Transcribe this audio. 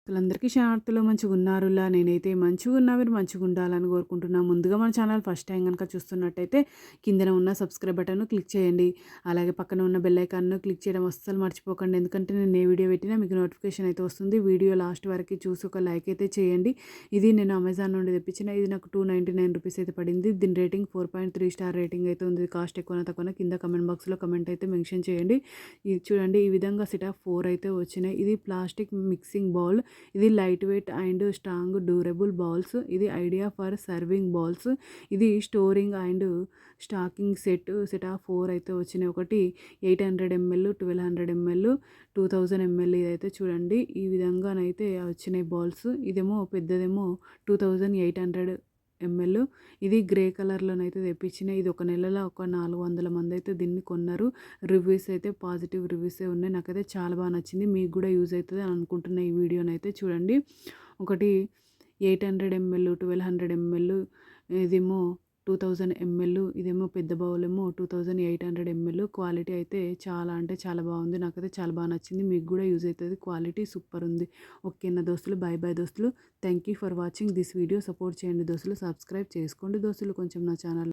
అందరికీ శాంతులు మంచిగున్నారులా నేనైతే మంచిగున్నా మీరు మంచిగుండాలని కోరుకుంటున్నా. ముందుగా మన ఛానల్ ఫస్ట్ టైం గనుక చూస్తున్నట్టయితే కిందన ఉన్న సబ్స్క్రైబ్ బటన్‌ను క్లిక్ చేయండి. అలాగే పక్కన ఉన్న బెల్ ఐకాన్‌ను క్లిక్ చేయడం అస్సలు మర్చిపోకండి. ఎందుకంటే నేను ఏ వీడియో పెట్టినా మీకు నోటిఫికేషన్ అయితే వస్తుంది. వీడియో లాస్ట్ వరకు చూసి ఒక లైక్ అయితే చేయండి. ఇది నేను అమెజాన్ నుండి తెప్పించిన. ఇది నాకు ₹299 అయితే పడింది. దీని రేటింగ్ 4.3 స్టార్ రేటింగ్ అయితే ఉంది. కాస్ట్ ఎక్కువనా తక్కువనా కింద కామెంట్ బాక్స్‌లో కామెంట్ అయితే మెన్షన్ చేయండి. ఇది చూడండి ఈ విధంగా సెట్ ఆఫ్ 4 అయితే వచ్చినాయి. ఇది ప్లాస్టిక్ మిక్సింగ్ బౌల్. ఇది light weight and strong durable bowls. ఇది ఐడియా ఫర్ సర్వింగ్ బౌల్స్. ఇది storing and stacking set of 4 అయితే వచ్చినాయి. ఒకటి 800 ml, 1200 ml, 2000 ml ఇదైతే చూడండి ఈ విధంగానైతే వచ్చినాయి బౌల్స్. ఇదేమో పెద్దదేమో 2800 ml. ఇది గ్రే కలర్‌లోనైతే తెప్పించిన. ఇది ఒక నెలలో ఒక 400 మంది అయితే దీన్ని కొన్నారు. రివ్యూస్ అయితే పాజిటివ్ రివ్యూసే ఉన్నాయి. నాకైతే చాలా బాగా నచ్చింది. మీకు కూడా యూజ్ అవుతది అని అనుకుంటున్న ఈ వీడియోనైతే చూడండి. ఒకటి 800 ml, 1200 ml, ఇదేమో 2000 ml, ఇదేమో పెద్ద బౌల్ ఏమో 2800 ml. క్వాలిటీ అయితే చాలా అంటే చాలా బాగుంది. నాకైతే చాలా బాగా నచ్చింది. మీకు కూడా యూజ్ అవుతుంది. క్వాలిటీ సూపర్ ఉంది. ఓకేనా దోస్తులు, బాయ్ బాయ్ దోస్తులు. Thank you for watching this video. Support చేయండి దోస్తులు, సబ్స్క్రైబ్ చేసుకోండి దోస్తులు కొంచెం నా ఛానల్.